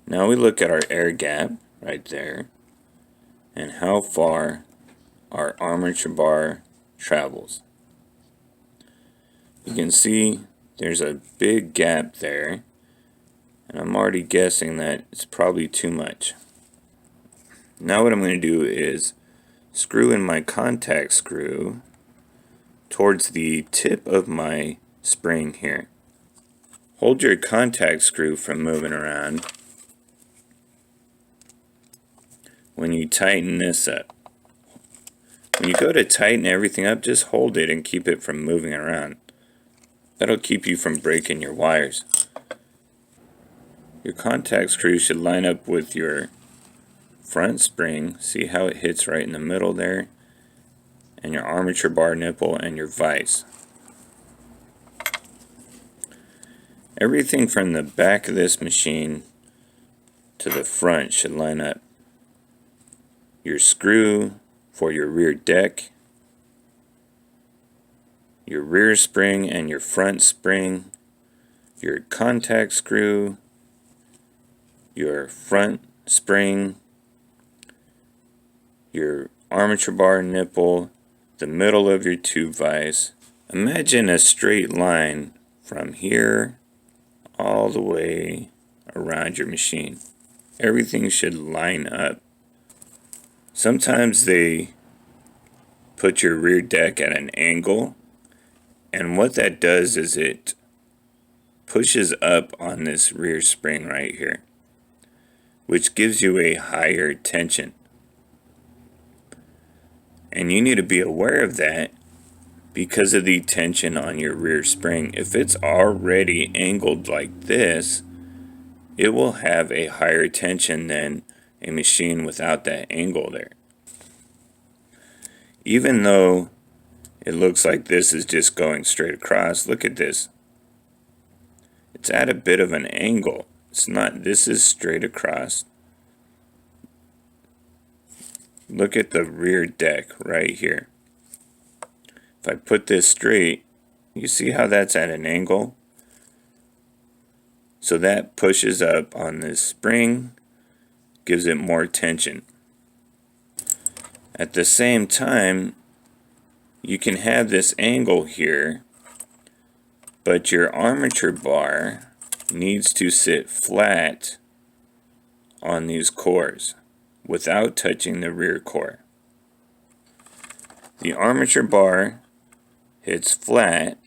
Now we look at our air gap right there and how far our armature bar travels. You can see there's a big gap there, and I'm already guessing that it's probably too much. Now what I'm going to do is screw in my contact screw towards the tip of my spring here. Hold your contact screw from moving around when you tighten this up. When you go to tighten everything up, just hold it and keep it from moving around. That'll keep you from breaking your wires. Your contact screw should line up with your front spring. See how it hits right in the middle there? And your armature bar nipple and your vise. Everything from the back of this machine to the front should line up. Your screw for your rear deck, your rear spring and your front spring, your contact screw, your front spring, your armature bar nipple, the middle of your tube vise. Imagine a straight line from here all the way around your machine. Everything should line up. Sometimes they put your rear deck at an angle, and what that does is it pushes up on this rear spring right here, which gives you a higher tension. And you need to be aware of that because of the tension on your rear spring. If it's already angled like this, it will have a higher tension than a machine without that angle there. Even though it looks like this is just going straight across, look at this. It's at a bit of an angle. It's not, this is straight across. Look at the rear deck right here. If I put this straight, you see how that's at an angle? So that pushes up on this spring, gives it more tension. At the same time, you can have this angle here, but your armature bar needs to sit flat on these cores without touching the rear core. The armature bar hits flat,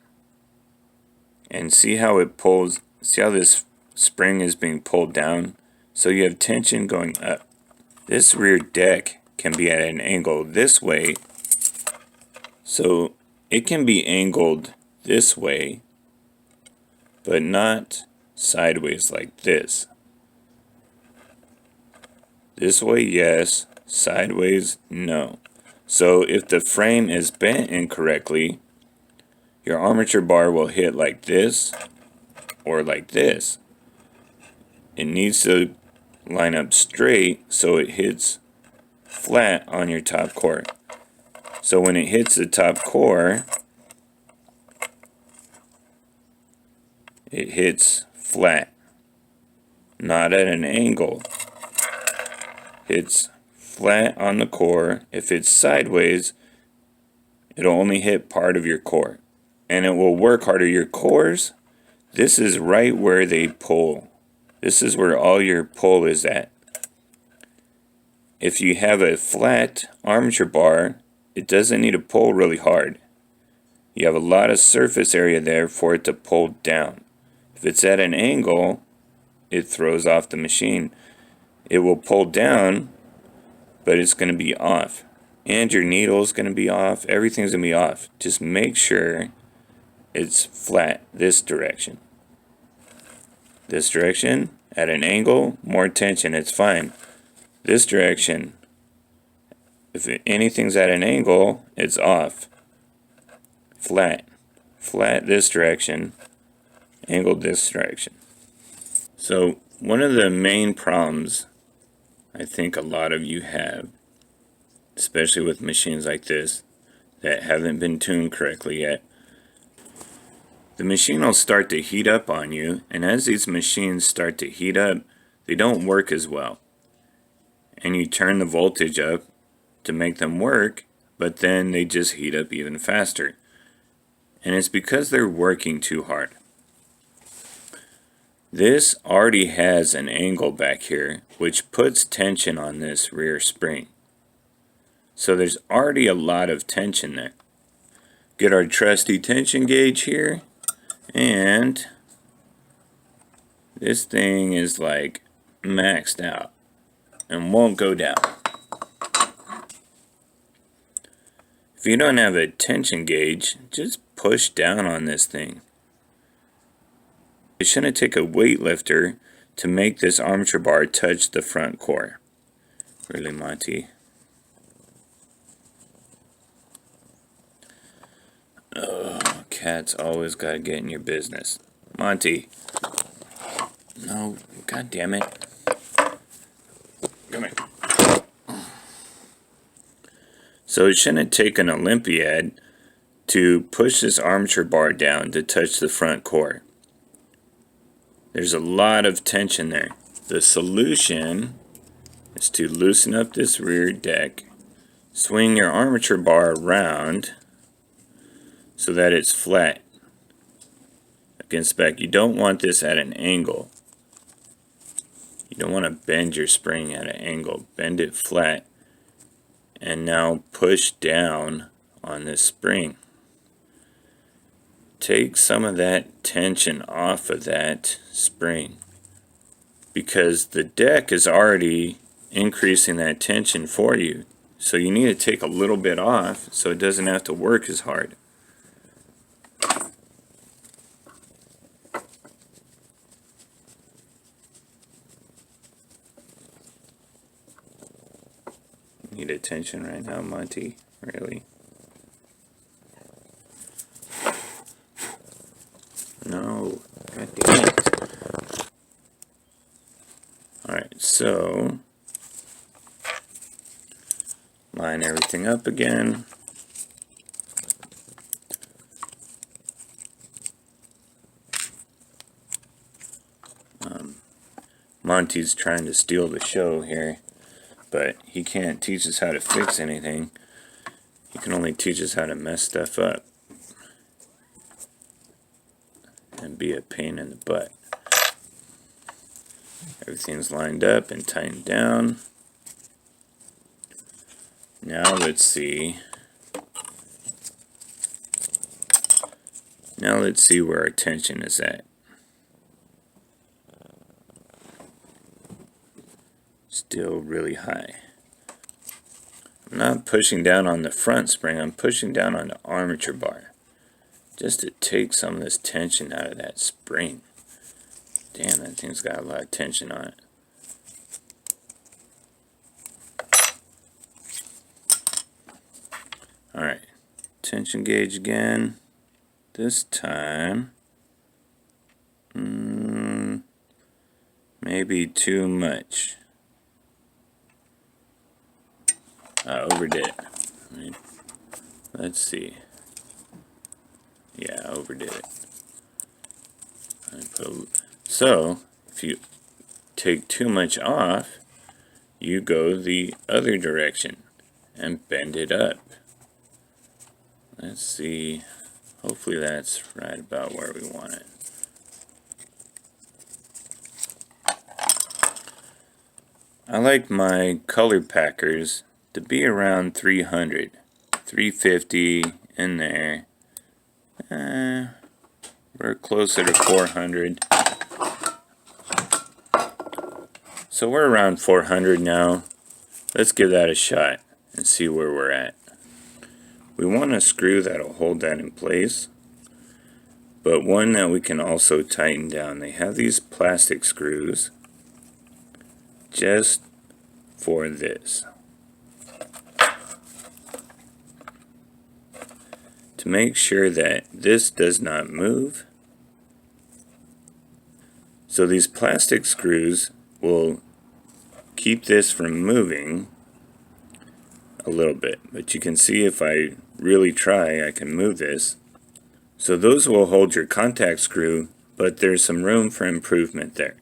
and see how it pulls, see how this spring is being pulled down? So you have tension going up. This rear deck can be at an angle this way, so it can be angled this way, but not sideways like this. This way, yes. Sideways, no. So if the frame is bent incorrectly, your armature bar will hit like this or like this. It needs to line up straight so it hits flat on your top core. So when it hits the top core, it hits flat, not at an angle. It's flat on the core. If it's sideways, it'll only hit part of your core, and it will work harder. Your cores, this is right where they pull. This is where all your pull is at. If you have a flat armature bar, it doesn't need to pull really hard. You have a lot of surface area there for it to pull down. If it's at an angle, it throws off the machine. It will pull down, but it's going to be off. And your needle is going to be off. Everything's going to be off. Just make sure it's flat this direction. This direction, at an angle, more tension, it's fine. This direction, if anything's at an angle, it's off. Flat. Flat this direction, angled this direction. So one of the main problems I think a lot of you have, especially with machines like this that haven't been tuned correctly yet, the machine will start to heat up on you, and as these machines start to heat up, they don't work as well. And you turn the voltage up to make them work, but then they just heat up even faster. And it's because they're working too hard. This already has an angle back here, which puts tension on this rear spring. So there's already a lot of tension there. Get our trusty tension gauge here, and this thing is like maxed out and won't go down. If you don't have a tension gauge, just push down on this thing. It shouldn't take a weightlifter to make this armature bar touch the front core. Really, Monty? Oh, cats always gotta get in your business. Monty. No, god damn it. Come here. So it shouldn't take an Olympiad to push this armature bar down to touch the front core. There's a lot of tension there. The solution is to loosen up this rear deck, swing your armature bar around so that it's flat against the back. You don't want this at an angle. You don't want to bend your spring at an angle. Bend it flat and now push down on this spring. Take some of that tension off of that spring, because the deck is already increasing that tension for you. So you need to take a little bit off so it doesn't have to work as hard. Need attention right now, Monty? Really? No. God damn it. Alright, so line everything up again. Monty's trying to steal the show here, but he can't teach us how to fix anything. He can only teach us how to mess stuff up and be a pain in the butt. Everything's lined up and tightened down. Now let's see. Now let's see where our tension is at. Still really high. I'm not pushing down on the front spring, I'm pushing down on the armature bar, just to take some of this tension out of that spring. Damn, that thing's got a lot of tension on it. Alright, tension gauge again. This time, maybe too much. I overdid it. Let's see. Yeah, I overdid it. So, if you take too much off, you go the other direction and bend it up. Let's see. Hopefully that's right about where we want it. I like my color packers to be around 300, 350 in there. We're closer to 400. So we're around 400 now. Let's give that a shot and see where we're at. We want a screw that'll hold that in place, but one that we can also tighten down. They have these plastic screws just for this. To make sure that this does not move. So these plastic screws will keep this from moving a little bit, but you can see if I really try, I can move this. So those will hold your contact screw, but there's some room for improvement there.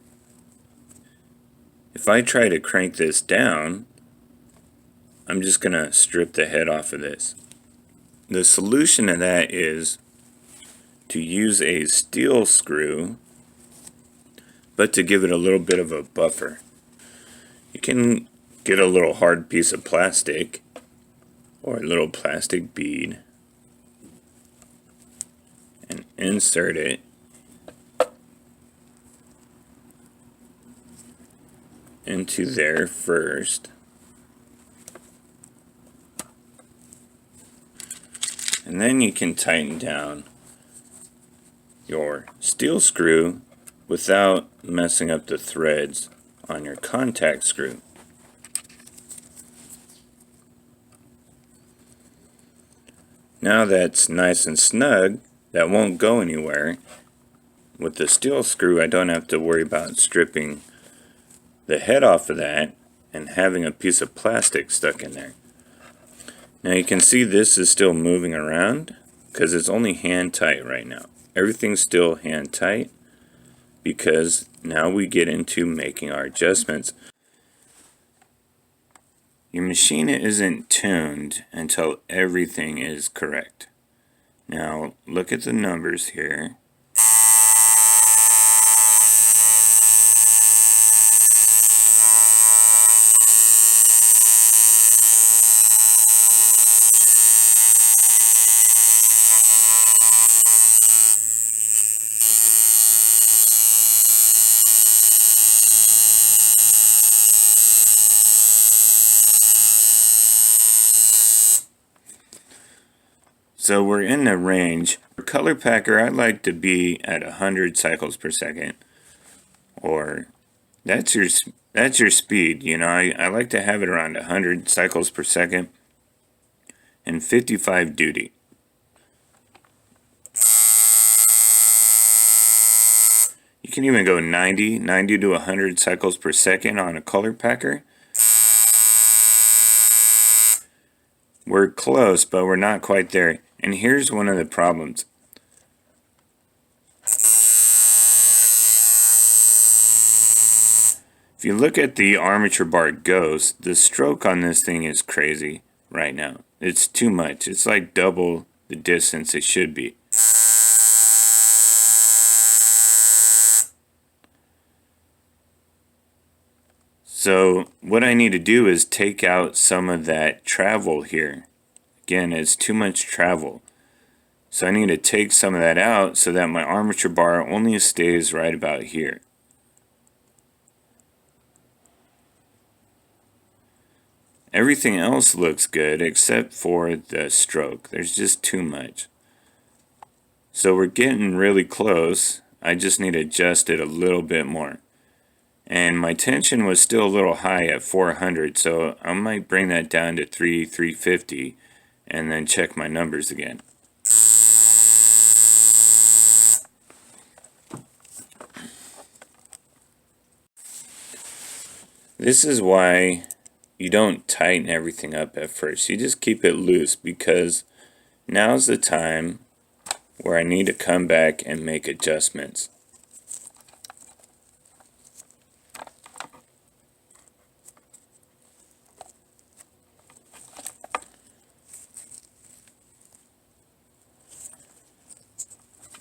If I try to crank this down, I'm just going to strip the head off of this. The solution to that is to use a steel screw, but to give it a little bit of a buffer. You can get a little hard piece of plastic or a little plastic bead and insert it into there first. And then you can tighten down your steel screw without messing up the threads on your contact screw. Now that's nice and snug, that won't go anywhere. With the steel screw, I don't have to worry about stripping the head off of that and having a piece of plastic stuck in there. Now you can see this is still moving around because it's only hand tight right now. Everything's still hand tight because now we get into making our adjustments. Your machine isn't tuned until everything is correct. Now look at the numbers here. So we're in the range. For color packer, I like to be at 100 cycles per second. Or that's your speed. You know, I like to have it around 100 cycles per second and 55 duty. You can even go 90 to 100 cycles per second on a color packer. We're close, but we're not quite there. And here's one of the problems. If you look at the armature bar Ghost, the stroke on this thing is crazy right now. It's too much. It's like double the distance it should be. So what I need to do is take out some of that travel here. Again, it's too much travel. So I need to take some of that out so that my armature bar only stays right about here. Everything else looks good except for the stroke. There's just too much. So we're getting really close. I just need to adjust it a little bit more. And my tension was still a little high at 400, so I might bring that down to 350 and then check my numbers again. This is why you don't tighten everything up at first. You just keep it loose because now's the time where I need to come back and make adjustments.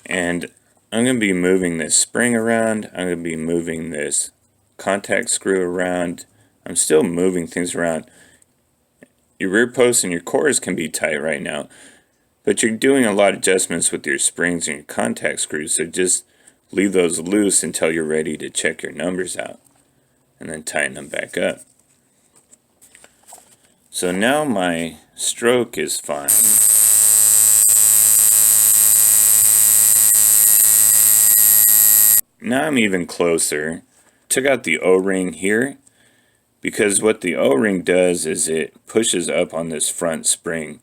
And I'm going to be moving this spring around. I'm going to be moving this contact screw around. I'm still moving things around. Your rear posts and your cores can be tight right now, but you're doing a lot of adjustments with your springs and your contact screws, so just leave those loose until you're ready to check your numbers out, and then tighten them back up. So now my stroke is fine. Now I'm even closer. Took out the O-ring here because what the O-ring does is it pushes up on this front spring.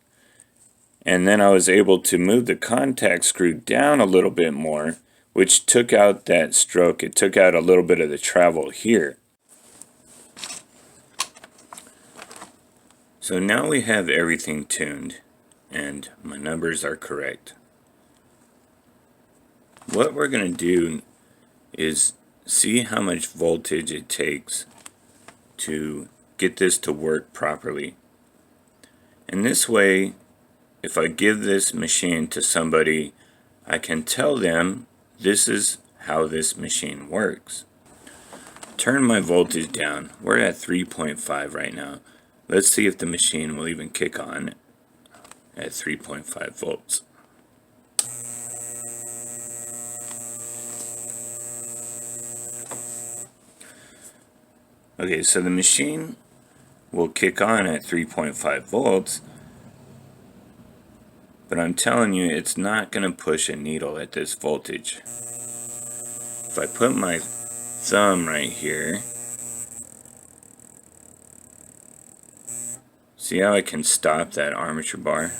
And then I was able to move the contact screw down a little bit more, which took out that stroke. It took out a little bit of the travel here. So now we have everything tuned and my numbers are correct. What we're going to do is see how much voltage it takes to get this to work properly. And this way, if I give this machine to somebody, I can tell them this is how this machine works. Turn my voltage down. We're at 3.5 right now. Let's see if the machine will even kick on at 3.5 volts. Okay, so the machine will kick on at 3.5 volts, but I'm telling you, it's not going to push a needle at this voltage. If I put my thumb right here, see how I can stop that armature bar?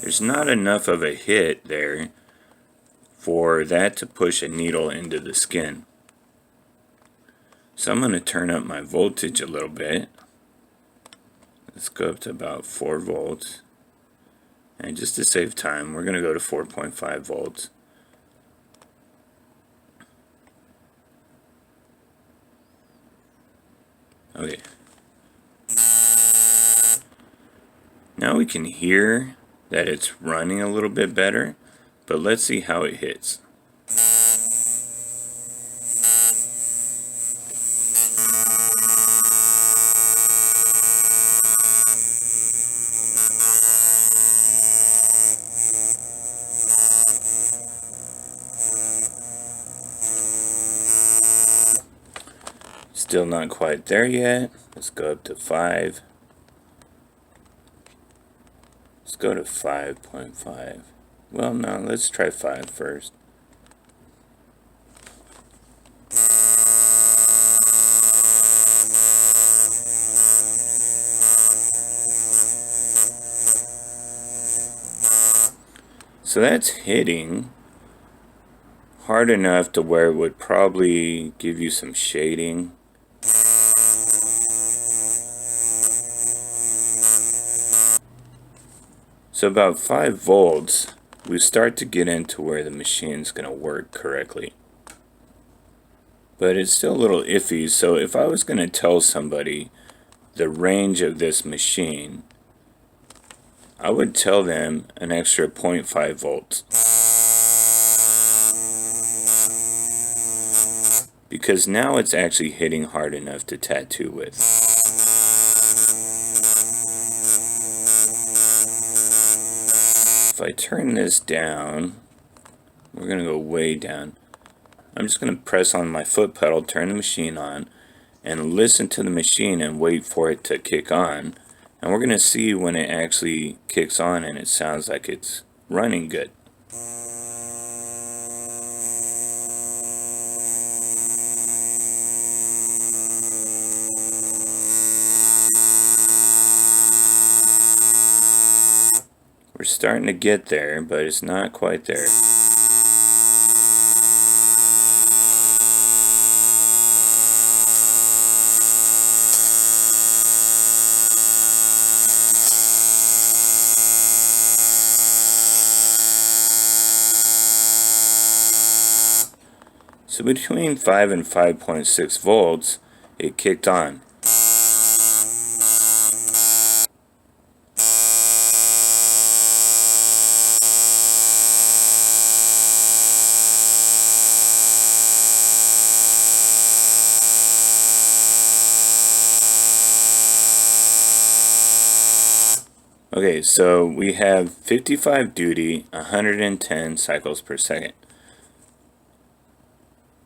There's not enough of a hit there for that to push a needle into the skin. So I'm going to turn up my voltage a little bit. Let's go up to about 4 volts. And just to save time, we're going to go to 4.5 volts. Okay. Now we can hear that it's running a little bit better, but let's see how it hits. Still not quite there yet. Let's go up to 5. Let's go to 5.5. Well, no, let's try 5 first. So that's hitting hard enough to where it would probably give you some shading. So about 5 volts, we start to get into where the machine's going to work correctly. But it's still a little iffy, so if I was going to tell somebody the range of this machine, I would tell them an extra 0.5 volts. Because now it's actually hitting hard enough to tattoo with. If I turn this down, we're going to go way down. I'm just going to press on my foot pedal, turn the machine on, and listen to the machine and wait for it to kick on. And we're going to see when it actually kicks on and it sounds like it's running good. We're starting to get there, but it's not quite there. So between 5 and 5.6 volts, it kicked on. Okay, so we have 55 duty, 110 cycles per second.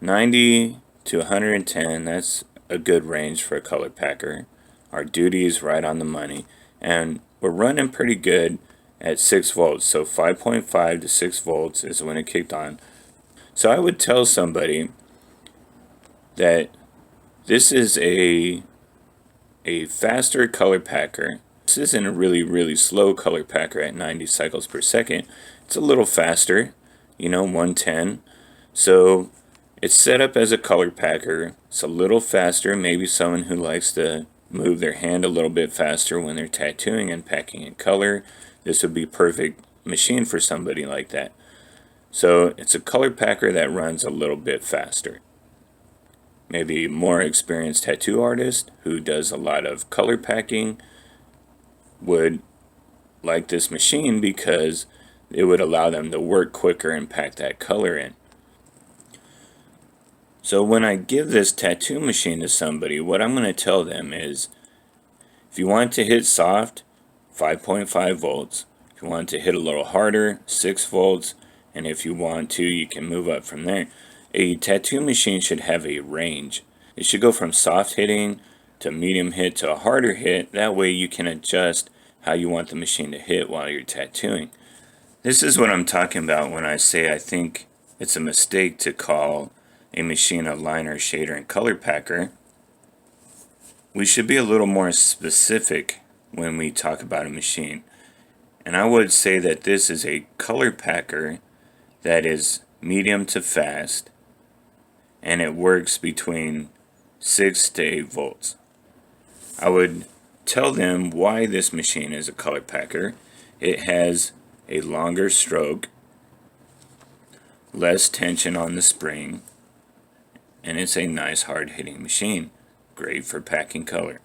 90 to 110, that's a good range for a color packer. Our duty is right on the money, and we're running pretty good at 6 volts, so 5.5 to 6 volts is when it kicked on. So I would tell somebody that this is a faster color packer. This isn't a really slow color packer at 90 cycles per second. It's a little faster, 110. So it's set up as a color packer. It's a little faster. Maybe someone who likes to move their hand a little bit faster when they're tattooing and packing in color. This would be a perfect machine for somebody like that. So it's a color packer that runs a little bit faster. maybe more experienced tattoo artist who does a lot of color packing would like this machine because it would allow them to work quicker and pack that color in. So when I give this tattoo machine to somebody, what I'm going to tell them is, if you want to hit soft, 5.5 volts. If you want to hit a little harder, 6 volts. And if you want to, you can move up from there. A tattoo machine should have a range. It should go from soft hitting to medium hit to a harder hit. That way you can adjust how you want the machine to hit while you're tattooing. This is what I'm talking about when I say I think it's a mistake to call a machine a liner, shader, and color packer. We should be a little more specific when we talk about a machine. And I would say that this is a color packer that is medium to fast, and it works between 6 to 8 volts. I would tell them why this machine is a color packer. It has a longer stroke, less tension on the spring, and it's a nice hard hitting machine. Great for packing color.